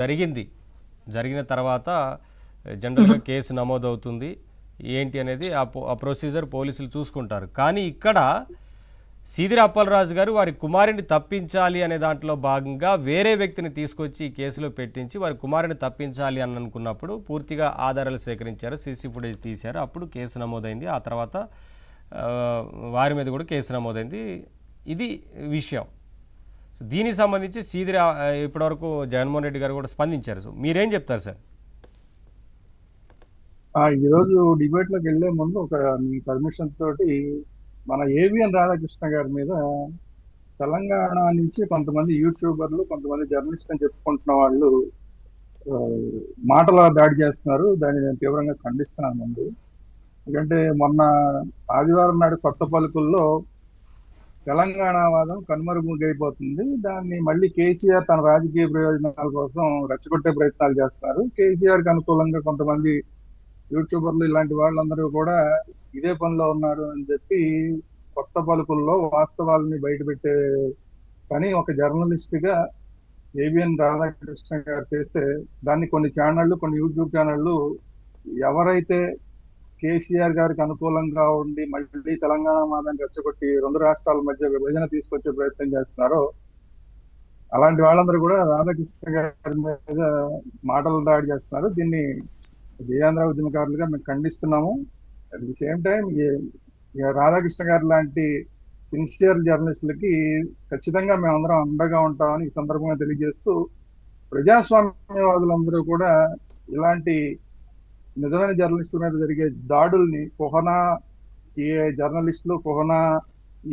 జరిగింది. జరిగిన తర్వాత జనరల్‌గా కేసు నమోదవుతుంది. ఏంటి అనేది ఆ ప్రొసీజర్ పోలీసులు చూసుకుంటారు. కానీ ఇక్కడ సీదిరి అప్పలరాజు గారు వారి కుమారుడిని తప్పించాలి అనే దాంట్లో భాగంగా వేరే వ్యక్తిని తీసుకొచ్చి ఈ కేసులో పెట్టించి వారి కుమారుడిని తప్పించాలి అని అనుకున్నప్పుడు పూర్తిగా ఆధారాలు సేకరించారు, సీసీ ఫుటేజ్ తీశారు. అప్పుడు కేసు నమోదైంది. ఆ తర్వాత వారి మీద కూడా కేసు నమోదైంది. ఇది విషయం. దీనికి సంబంధించి సీదిరి ఇప్పటివరకు జగన్మోహన్ రెడ్డి గారు కూడా స్పందించారు. సో మీరేం చెప్తారు సార్? ఈరోజు డిబేట్లోకి వెళ్లే ముందు మీ పర్మిషన్ తోటి మన ఏవిఎన్ రాధాకృష్ణ గారి మీద తెలంగాణ నుంచి కొంతమంది యూట్యూబర్లు, కొంతమంది జర్నలిస్ట్ అని చెప్పుకుంటున్న వాళ్ళు మాటల దాడి చేస్తున్నారు. దాన్ని నేను తీవ్రంగా ఖండిస్తున్నాను. ముందు ఎందుకంటే మొన్న ఆదివారం నాడు కొత్త పలుకుల్లో తెలంగాణ వాదం కనుమరుగైపోతుంది, దాన్ని మళ్ళీ కేసీఆర్ తన రాజకీయ ప్రయోజనాల కోసం రెచ్చగొట్టే ప్రయత్నాలు చేస్తున్నారు. కేసీఆర్కి అనుకూలంగా కొంతమంది యూట్యూబర్లు ఇలాంటి వాళ్ళందరూ కూడా ఇదే పనిలో ఉన్నారు అని చెప్పి కొత్త పలుకుల్లో వాస్తవాలని బయటపెట్టే పని ఒక జర్నలిస్ట్ గా ఏవిఎన్ రాధాకృష్ణ గారు చేస్తే, దాన్ని కొన్ని ఛానళ్లు, కొన్ని యూట్యూబ్ ఛానళ్లు ఎవరైతే కేసీఆర్ గారికి అనుకూలంగా ఉండి మళ్ళీ తెలంగాణ వాదాన్ని రెచ్చగొట్టి రెండు రాష్ట్రాల మధ్య విభజన తీసుకొచ్చే ప్రయత్నం చేస్తున్నారో అలాంటి వాళ్ళందరూ కూడా రాధాకృష్ణ గారి మీద మాటలు దాడి చేస్తున్నారు. దీన్ని జయాంధ్ర ఉద్యమకారులుగా మేము ఖండిస్తున్నాము. At the same time Radhakrishna గారు లాంటి సిన్సియర్ జర్నలిస్టులకి ఖచ్చితంగా మేమందరం అండగా ఉంటామని ఈ సందర్భంగా తెలియజేస్తూ, ప్రజాస్వామ్యవాదులందరూ కూడా ఇలాంటి నిజమైన జర్నలిస్టుల మీద జరిగే దాడుల్ని, ఈ జర్నలిస్టులు,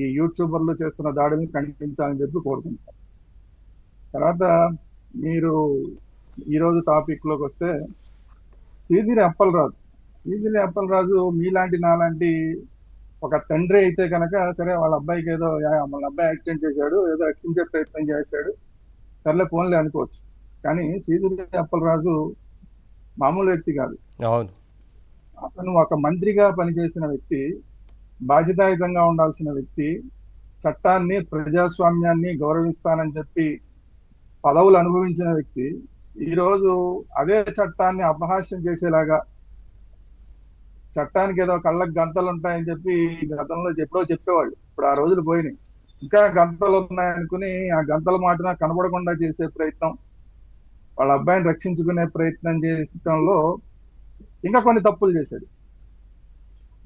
ఈ యూట్యూబర్లు చేస్తున్న దాడుల్ని ఖండించాలని చెప్పి కోరుకుంటాం. తర్వాత మీరు ఈరోజు టాపిక్ లోకి వస్తే, సీదిరి అప్పలరాజు మీలాంటి నాలాంటి ఒక తండ్రి అయితే కనుక సరే, వాళ్ళ అబ్బాయికి ఏదో వాళ్ళ అబ్బాయి యాక్సిడెంట్ చేశాడు, ఏదో రక్షించే ప్రయత్నం చేశాడు, సర్లే ఫోన్లే అనుకోవచ్చు. కానీ సీదిరి అప్పలరాజు మామూలు వ్యక్తి కాదు. అవును, అతను ఒక మంత్రిగా పనిచేసిన వ్యక్తి, బాధ్యతాయుతంగా ఉండాల్సిన వ్యక్తి, చట్టాన్ని, ప్రజాస్వామ్యాన్ని గౌరవిస్తానని చెప్పి పదవులు అనుభవించిన వ్యక్తి, ఈరోజు అదే చట్టాన్ని అపహాస్యం చేసేలాగా, చట్టానికి ఏదో కళ్ళకు గంతలు ఉంటాయని చెప్పి గతంలో ఎప్పుడో చెప్పేవాళ్ళు, ఇప్పుడు ఆ రోజులు పోయినాయి. ఇంకా గంతలు ఉన్నాయనుకుని ఆ గంతల మాటన కనబడకుండా చేసే ప్రయత్నం, వాళ్ళ అబ్బాయిని రక్షించుకునే ప్రయత్నం చేయడంలో ఇంకా కొన్ని తప్పులు చేశాడు.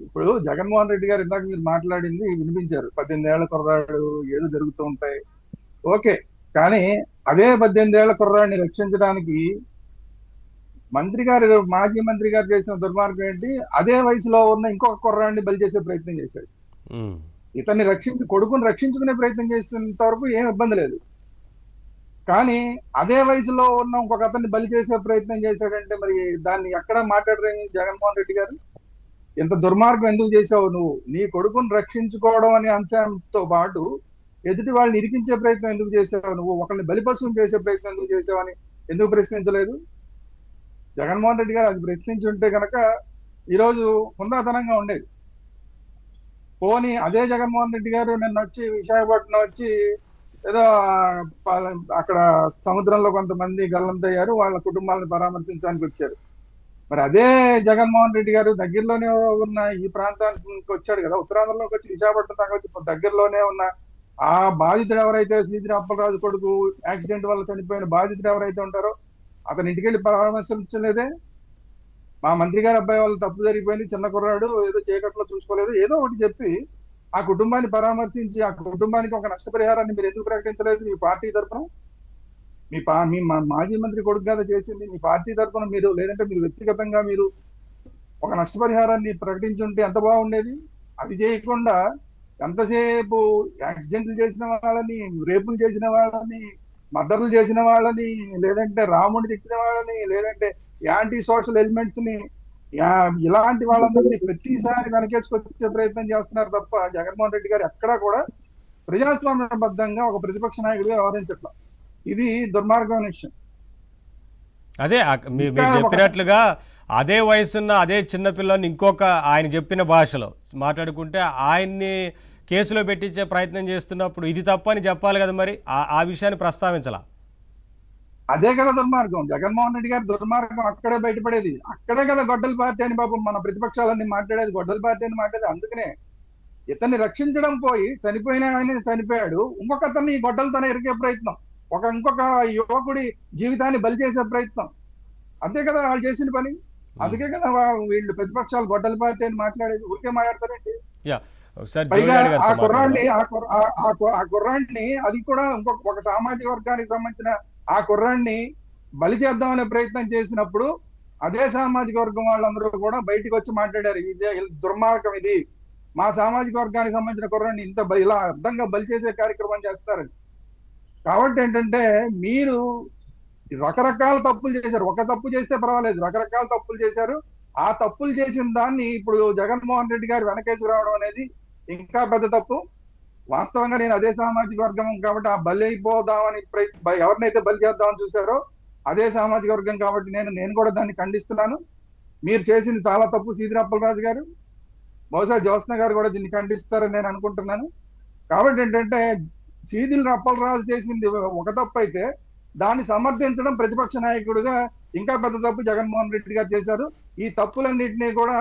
ఇప్పుడు జగన్మోహన్ రెడ్డి గారు ఇందాక మీరు మాట్లాడింది వినిపించారు, 18 ఏళ్ల కుర్రాడు ఏదో జరుగుతూ ఉంటాయి, ఓకే. కానీ అదే 18 ఏళ్ల కుర్రాడిని రక్షించడానికి మాజీ మంత్రి గారు చేసిన దుర్మార్గం ఏంటి? అదే వయసులో ఉన్న ఇంకొక కుర్రాడిని బలి చేసే ప్రయత్నం చేశాడు. ఇతన్ని కొడుకుని రక్షించుకునే ప్రయత్నం చేసినంత వరకు ఏం ఇబ్బంది లేదు. కానీ అదే వయసులో ఉన్న ఇంకొక అతన్ని బలి చేసే ప్రయత్నం చేశాడంటే మరి దాన్ని ఎక్కడ మాట్లాడరే జగన్మోహన్ రెడ్డి గారు? ఎంత దుర్మార్గం ఎందుకు చేసావు నువ్వు? నీ కొడుకుని రక్షించుకోవడం అనే అంశంతో పాటు ఎదుటి వాళ్ళని ఇరికించే ప్రయత్నం ఎందుకు చేసావు నువ్వు? ఒకరిని బలిపశువుని చేసే ప్రయత్నం ఎందుకు చేసావని ఎందుకు ప్రశ్నించలేదు జగన్మోహన్ రెడ్డి గారు? అది ప్రశ్నించి ఉంటే కనుక ఈరోజు హుందాతనంగా ఉండేది. పోనీ అదే జగన్మోహన్ రెడ్డి గారు నిన్న వచ్చి విశాఖపట్నం వచ్చి ఏదో అక్కడ సముద్రంలో కొంతమంది గల్లంతయ్యారు, వాళ్ళ కుటుంబాలను పరామర్శించడానికి వచ్చారు. మరి అదే జగన్మోహన్ రెడ్డి గారు దగ్గరలోనే ఉన్న ఈ ప్రాంతానికి వచ్చాడు కదా, ఉత్తరాంధ్రలోకి వచ్చి విశాఖపట్నం దాకా వచ్చి దగ్గరలోనే ఉన్న ఆ బాధితుడు ఎవరైతే సీదిరి అప్పలరాజు కొడుకు యాక్సిడెంట్ వల్ల చనిపోయిన బాధితుడు ఎవరైతే ఉంటారో అతని ఇంటికి వెళ్ళి పరామర్శించలేదే? మా మంత్రి గారి అబ్బాయి వాళ్ళు తప్పు జరిగిపోయింది, చిన్న కుర్రాడు ఏదో చీకట్లో చూసుకోలేదు, ఏదో ఒకటి చెప్పి ఆ కుటుంబాన్ని పరామర్శించి ఆ కుటుంబానికి ఒక నష్టపరిహారాన్ని మీరు ఎందుకు ప్రకటించలేదు? మీ పార్టీ తరఫున, మీ మాజీ మంత్రి కొడుకు కదా చేసింది, మీ పార్టీ తరఫున మీరు, లేదంటే మీరు వ్యక్తిగతంగా మీరు ఒక నష్టపరిహారాన్ని ప్రకటించుంటే ఎంత బాగుండేది. అది చేయకుండా ఎంతసేపు యాక్సిడెంట్లు చేసిన వాళ్ళని, రేపులు చేసిన వాళ్ళని, మర్డర్లు చేసిన వాళ్ళని, లేదంటే రాముడిని తిట్టిన వాళ్ళని, లేదంటే యాంటీ సోషల్ ఎలిమెంట్స్ ని, ఇలాంటి వాళ్ళందరినీ ప్రతిసారి వెనకేసుకొచ్చే ప్రయత్నం చేస్తున్నారు తప్ప జగన్మోహన్ రెడ్డి గారు ఎక్కడా కూడా ప్రజాస్వామ్యబద్ధంగా ఒక ప్రతిపక్ష నాయకుడిగా వ్యవహరించట్లేదు. ఇది దుర్మార్గమైన విషయం. అదే మీరు చెప్పినట్లుగా అదే వయసున్న అదే చిన్నపిల్లని ఇంకొక ఆయన చెప్పిన భాషలో మాట్లాడుకుంటే ఆయన్ని కేసులో పెట్టించే ప్రయత్నం చేస్తున్నప్పుడు ఇది తప్పని చెప్పాలి కదా, మరి ఆ విషయాన్ని ప్రస్తావించాల. అదే కదా దుర్మార్గం. జగన్మోహన్ రెడ్డి గారి దుర్మార్గం అక్కడే బయటపడేది. అక్కడే కదా గొడ్డల పార్టీ అని పాపం మన ప్రతిపక్షాలన్నీ మాట్లాడేది, గొడ్డల పార్టీ అని మాట్లాడేది. అందుకనే ఇతన్ని రక్షించడం పోయి చనిపోయిన ఆయన చనిపోయాడు, ఇంకొక అతన్ని ఈ గొడ్డలతోనే ఇరికే ప్రయత్నం, ఇంకొక యువకుడి జీవితాన్ని బలి చేసే ప్రయత్నం. అంతే కదా వాళ్ళు చేసిన పని. అందుకే కదా వీళ్ళు ప్రతిపక్షాలు గొడ్డల పార్టీ అని మాట్లాడేది. ఊరికే మాట్లాడతారేంటి? యా ఒకసారి పైగా జోగినాయుడు ఆ గారితో కుర్రాన్ని మాట్లాడదాం. ఆ కుర్రాన్ని అది కూడా ఒక సామాజిక వర్గానికి సంబంధించిన ఆ కుర్రాన్ని బలి చేద్దామనే ప్రయత్నం చేసినప్పుడు అదే సామాజిక వర్గం వాళ్ళందరూ కూడా బయటికి వచ్చి మాట్లాడారు, ఇదే దుర్మార్గం, ఇది మా సామాజిక వర్గానికి సంబంధించిన కుర్రాన్ని ఇలా అర్థంగా బలి చేసే కార్యక్రమం చేస్తారని. కాబట్టి ఏంటంటే మీరు రకరకాల తప్పులు చేశారు. ఒక తప్పు చేస్తే పర్వాలేదు, రకరకాల తప్పులు చేశారు. ఆ తప్పులు చేసిన దాన్ని ఇప్పుడు జగన్మోహన్ రెడ్డి గారు వెనకేసి రావడం అనేది ఇంకా పెద్ద తప్పు. వాస్తవంగా నేను అదే సామాజిక వర్గం కాబట్టి ఆ బలి అయిపోదామని ఎవరినైతే బలి చేద్దామని చూశారో అదే సామాజిక వర్గం కాబట్టి నేను కూడా దాన్ని ఖండిస్తున్నాను. మీరు చేసింది చాలా తప్పు సీదిరి అప్పలరాజు గారు. బహుశా జ్యోత్స్న గారు కూడా దీన్ని ఖండిస్తారని నేను అనుకుంటున్నాను. కాబట్టి ఏంటంటే సీదిరి అప్పలరాజు చేసింది ఒక తప్పు అయితే దాన్ని సమర్థించడం ప్రతిపక్ష నాయకుడిగా ఇంకా పెద్ద తప్పు జగన్మోహన్ రెడ్డి గారు చేశారు. ఈ తప్పులన్నింటినీ కూడా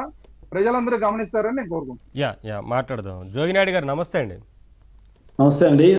ప్రజలందరూ గమనిస్తారని నేను కోరుకుంటున్నాను. యా మాట్లాడదాం. జోగినాయుడు గారు నమస్తే అండి. నమస్తే అండి.